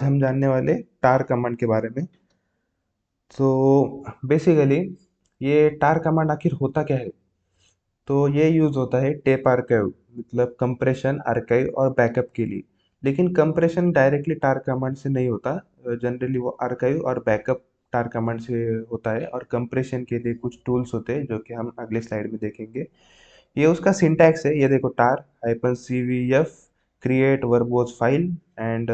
हम जानने वाले टार कमांड के बारे में। तो बेसिकली ये टार कमांड आखिर होता क्या है? तो ये यूज़ होता है टेप आर्काइव, मतलब कंप्रेशन, आर्काइव और बैकअप के लिए। लेकिन कंप्रेशन डायरेक्टली टार कमांड से नहीं होता। जनरली वो आर्काइव और बैकअप टार कमांड से होता है। और कंप्रेशन के लिए कुछ टूल्स होते हैं जो कि हम अगले स्लाइड में देखेंगे। ये उसका सिंटैक्स है, ये देखो, tar hyphen cvf create verbose file and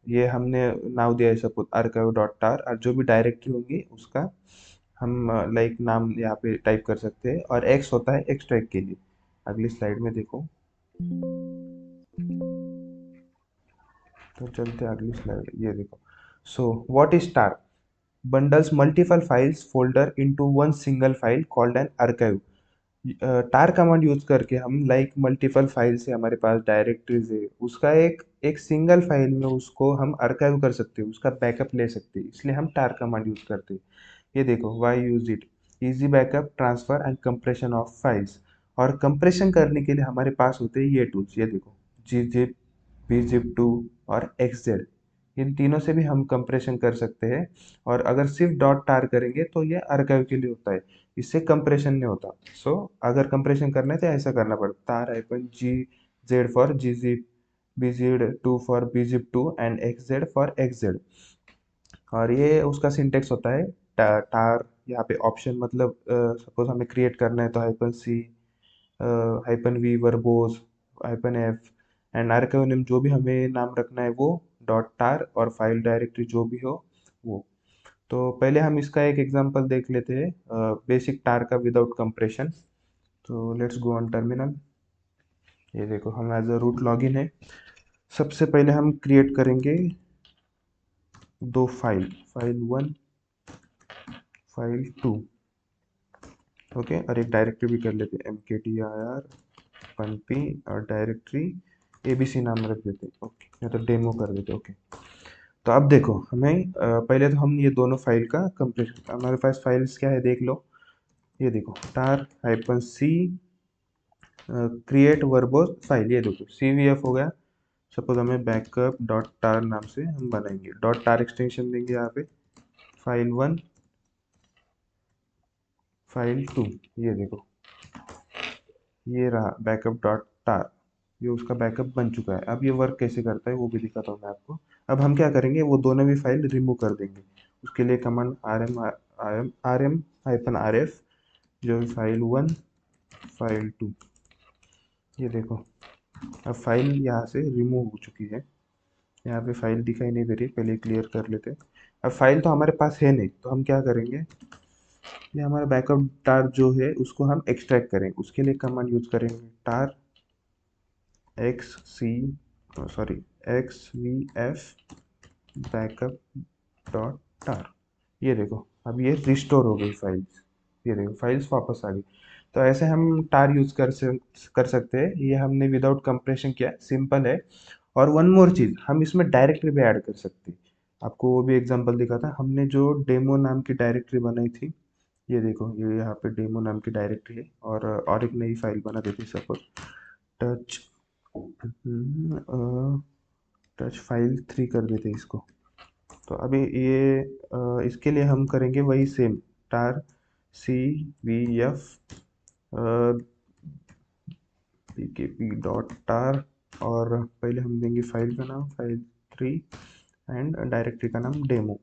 ये हमने नाम दिया है सपोज archive डॉट टार, और जो भी डायरेक्टरी होगी उसका हम लाइक नाम यहाँ पे टाइप कर सकते हैं। और एक्स होता है एक्सट्रैक्ट के लिए। अगली स्लाइड में देखो। तो चलते हैं अगली स्लाइड, ये देखो। So what is tar? bundles multiple files folder into one single file called an archive। Tar command use करके हम लाइक मल्टीपल फाइल से हमारे पास डायरेक्टरीज है, उसका एक एक सिंगल फाइल में उसको हम आर्काइव कर सकते हैं, उसका बैकअप ले सकते हैं, इसलिए हम टार कमांड यूज करते हैं। ये देखो, why use it, easy backup, transfer and compression of files. और कंप्रेशन करने के लिए हमारे पास होते हैं ये टूल्स, ये देखो, gzip, bzip2 और xz। इन तीनों से भी हम कंप्रेशन कर सकते हैं। और अगर सिर्फ डॉट टार करेंगे तो ये आर्काइव के लिए होता है, इससे कंप्रेशन नहीं होता। सो अगर कंप्रेशन करना है तो ऐसा करना पड़ता, tar hyphen G Z for G zip, B Z two for B zip two and X Z for X Z. और ये उसका सिंटेक्स होता है टार। यहाँ पे ऑप्शन मतलब सपोज हमें क्रिएट करना है तो hyphen C, hyphen V verbose, hyphen F and archive name जो भी हमें नाम रखना है वो डॉट टार, और फाइल डायरेक्टरी जो भी हो वो। तो पहले हम इसका एक एग्जांपल देख लेते हैं, बेसिक टार का विदाउट कंप्रेशन। तो लेट्स गो ऑन टर्मिनल। ये देखो, हम एज अ रूट लॉगिन है। सबसे पहले हम क्रिएट करेंगे दो file, file one, file two. Okay, और एक डायरेक्टरी भी कर लेते हैं, mkdir पी, और डायरेक्टरी abc नाम रख देते हैं। ओके, या तो डेमो कर देते हैं। ओके, तो अब देखो हमें पहले तो हम ये दोनों फाइल का कंप्रेशन, हमारे पास फाइल्स क्या है देख लो। ये देखो, टार हाइपन सी क्रिएट वर्बोज फाइल, ये देखो cvf हो गया। सपोज हमें बैकअप डॉट टार नाम से हम बनाएंगे, डॉट टार एक्सटेंशन देंगे यहाँ पे, फाइल वन, फाइल टू। ये देखो, ये रहा बैकअप डॉट टार, ये उसका बैकअप बन चुका है। अब ये वर्क कैसे करता है वो भी दिखाता हूँ मैं आपको। अब हम क्या करेंगे, वो दोनों भी फाइल रिमूव कर देंगे। उसके लिए command R M hyphen R F, जो फाइल वन, फाइल टू। ये देखो, अब फाइल यहाँ से रिमूव हो चुकी है। यहाँ पे फाइल दिखाई नहीं दे रही, पहले क्लियर कर लेते हैं। अब फाइल तो हमारे पास है नहीं, तो हम क्या करेंगे, ये हमारा बैकअप टार जो है उसको हम एक्सट्रैक्ट करेंगे। उसके लिए कमांड यूज करेंगे tar X C, sorry, X V F backup dot tar. ये देखो, अब ये रिस्टोर हो गई फाइल्स। ये देखो, फाइल्स वापस आ गई। तो ऐसे हम टार यूज कर सकते हैं। ये हमने विदाउट कंप्रेशन किया, सिंपल है। और वन मोर चीज, हम इसमें डायरेक्टरी भी ऐड कर सकते हैं। आपको वो भी एग्जांपल दिखा था हमने, जो डेमो नाम की डायरेक्टरी बनाई थी। ये देखो, ये यहाँ पे डेमो नाम की डायरेक्टरी है। और एक नई फाइल बना देती है suppose, touch touch file three कर देते हैं इसको। तो अभी ये इसके लिए हम करेंगे वही सेम, टार सी वी एफ pkp डॉट टार, और पहले हम देंगे फाइल का नाम फाइल थ्री एंड डायरेक्टरी का नाम डेमो।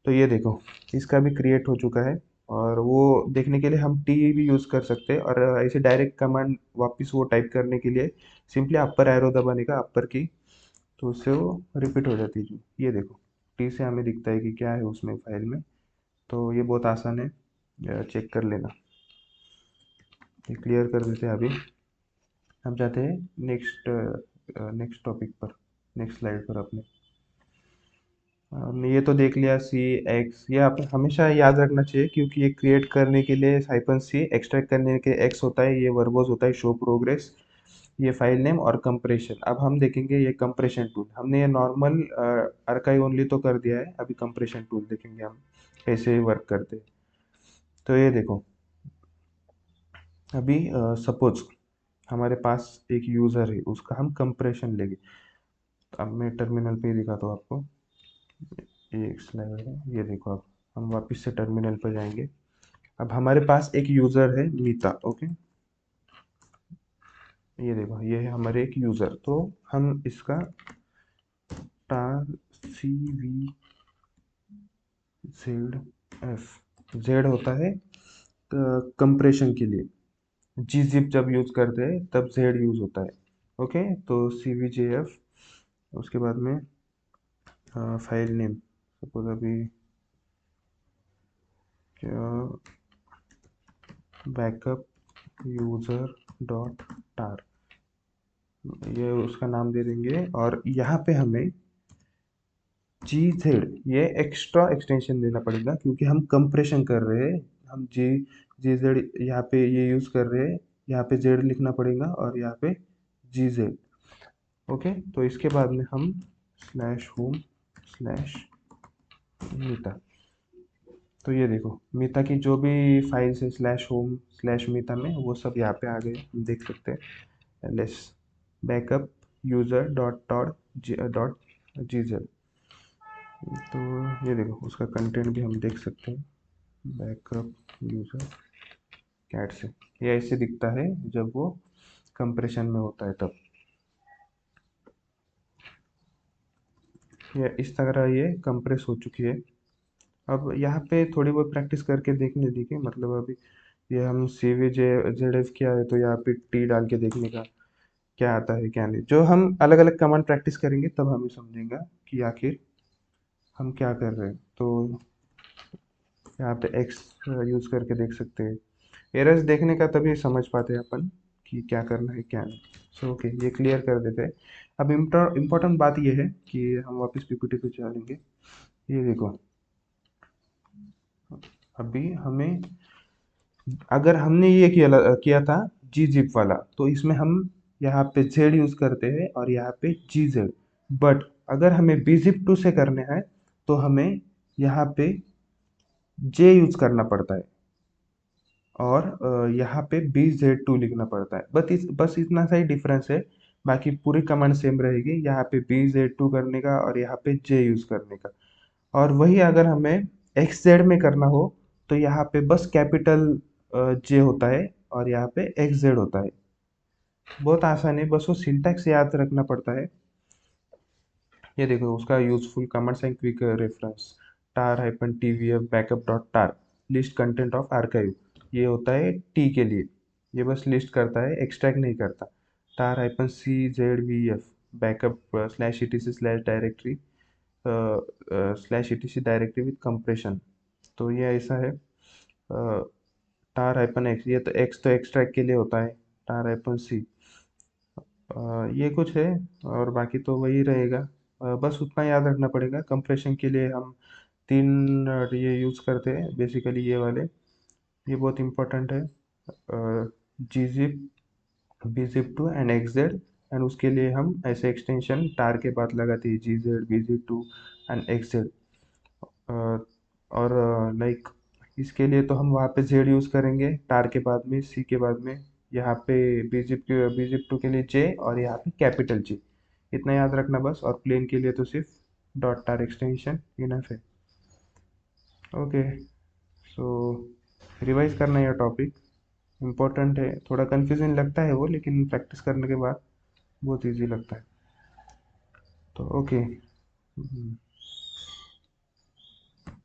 तो ये देखो, इसका भी क्रिएट हो चुका है। और वो देखने के लिए हम टी भी यूज़ कर सकते हैं। और ऐसे डायरेक्ट कमांड वापस वो टाइप करने के लिए सिंपली अपर एरो दबाने का, अपर की, तो उससे वो रिपीट हो जाती है। ये देखो, टी से हमें दिखता है कि क्या है उसमें फाइल में। तो ये बहुत आसान है, चेक कर लेना। ये क्लियर कर देते हैं अभी। हम जाते हैं नेक्स्ट नेक्स्ट टॉपिक पर, नेक्स्ट स्लाइड पर अपने। हमने ये तो देख लिया सी एक्स, ये आप हमेशा याद रखना चाहिए क्योंकि ये क्रिएट करने के लिए हाइफन सी, एक्सट्रैक्ट करने के एक्स होता है, ये वर्बोज होता है शो प्रोग्रेस, ये फाइल नेम और कंप्रेशन। अब हम देखेंगे ये कंप्रेशन टूल। हमने ये नॉर्मल आर्काइव ओनली तो कर दिया है, अभी कंप्रेशन टूल देखेंगे हम कैसे वर्क करते हैं। तो ये देखो, अभी सपोज हमारे पास एक यूज़र है, उसका हम कंप्रेशन लेंगे। अब मैं टर्मिनल पे ही दिखाता हूँ आपको। ये एक स्लाइड है, ये देखो। अब हम वापस से टर्मिनल पर जाएंगे। अब हमारे पास एक यूज़र है मीता। ओके, ये देखो, ये है हमारे एक यूज़र। तो हम इसका टार सी वी जेड एफ, जेड होता है कंप्रेशन के लिए। जी जिप जब यूज़ करते हैं तब जेड यूज़ होता है। ओके, तो सी वी जे एफ, उसके बाद में फाइल नेम, सपोज अभी क्या, बैकअप यूज़र डॉट टार, ये उसका नाम दे देंगे। और यहाँ पे हमें जी जेड, ये एक्स्ट्रा एक्सटेंशन देना पड़ेगा क्योंकि हम कंप्रेशन कर रहे हैं। हम जी जेड यहाँ पे ये यूज़ कर रहे हैं। यहाँ पे जेड लिखना पड़ेगा और यहाँ पे जी जेड। ओके, तो इसके बाद में हम स्लैश होम स्लैश मीता, तो ये देखो मीता की जो भी फाइल्स है स्लैश होम स्लैश मीता में, वो सब यहाँ पे आ गए, हम देख सकते हैं। Less backup user dot dot G Z. तो ये देखो उसका कंटेंट भी हम देख सकते हैं, बैकअप यूज़र कैट से। ये ऐसे दिखता है जब वो कंप्रेशन में होता है तब। ये इस तरह ये कंप्रेस हो चुकी है। अब यहाँ पे थोड़ी बहुत प्रैक्टिस करके देखने दीजिए, मतलब अभी ये हम सी वी जे जेड एफ किया है तो यहाँ पे टी डाल के देखने का क्या आता है क्या नहीं। जो हम अलग अलग कमांड प्रैक्टिस करेंगे तब हमें समझेंगे कि आखिर हम क्या कर रहे हैं। तो यहाँ पे एक्स यूज़ करके देख सकते हैं। एरर्स देखने का तभी समझ पाते हैं अपन कि क्या करना है क्या नहीं। सो ओके, ये क्लियर कर देते हैं। अब इम्पोर्टेंट बात ये है कि हम वापस पीपीटी पे चलेंगे। ये देखो, अभी हमें, अगर हमने ये किया था जी जिप वाला, तो इसमें हम यहाँ पे जेड यूज़ करते हैं और यहाँ पे जी जेड। बट अगर हमें बी जिप टू से करने हैं तो हमें यहाँ पे जे यूज़ करना पड़ता है और यहाँ पे बी जेड टू लिखना पड़ता है। बस इतना सा ही डिफरेंस है। बाकी पूरी कमांड सेम रहेगी, यहाँ पे बी जेड टू करने का और यहाँ पे जे यूज़ करने का। और वही अगर हमें एक्स जेड में करना हो तो यहाँ पे बस कैपिटल जे होता है और यहाँ पे एक्स जेड होता है। बहुत आसान है, बस वो सिंटैक्स याद रखना पड़ता है। ये देखो उसका useful commands and quick reference, tar hyphen TVF backup dot tar list content of archive, ये होता है टी के लिए। ये बस लिस्ट करता है, एक्सट्रैक्ट नहीं करता। Tar hyphen C Z V F backup slash E T C slash directory slash E T C directory with compression, तो ये ऐसा है। टार हाइपन एक्स, ये तो एक्स तो एक्सट्रैक्ट के लिए होता है। टार हाइपन सी, ये कुछ है। और बाकी तो वही रहेगा। बस उतना याद रखना पड़ेगा। कंप्रेशन के लिए हम तीन ये यूज़ करते हैं बेसिकली, ये वाले, ये बहुत इंपॉर्टेंट है। G zip, B zip two and X Z. And उसके लिए हम ऐसे एक्सटेंशन टार के बाद लगाते हैं, G Z B zip two and X Z. और लाइक इसके लिए तो हम वहाँ पे जेड यूज़ करेंगे टार के बाद में, सी के बाद में यहाँ पे बीजिप टू के लिए जे और यहाँ पे कैपिटल जे। इतना याद रखना बस। और प्लेन के लिए तो सिर्फ डॉट टार एक्सटेंशन इनफ है। ओके, सो रिवाइज करना यह टॉपिक इम्पोर्टेंट है। थोड़ा कंफ्यूजन लगता है वो, लेकिन प्रैक्टिस करने के बाद बहुत इजी लगता है। तो ओके,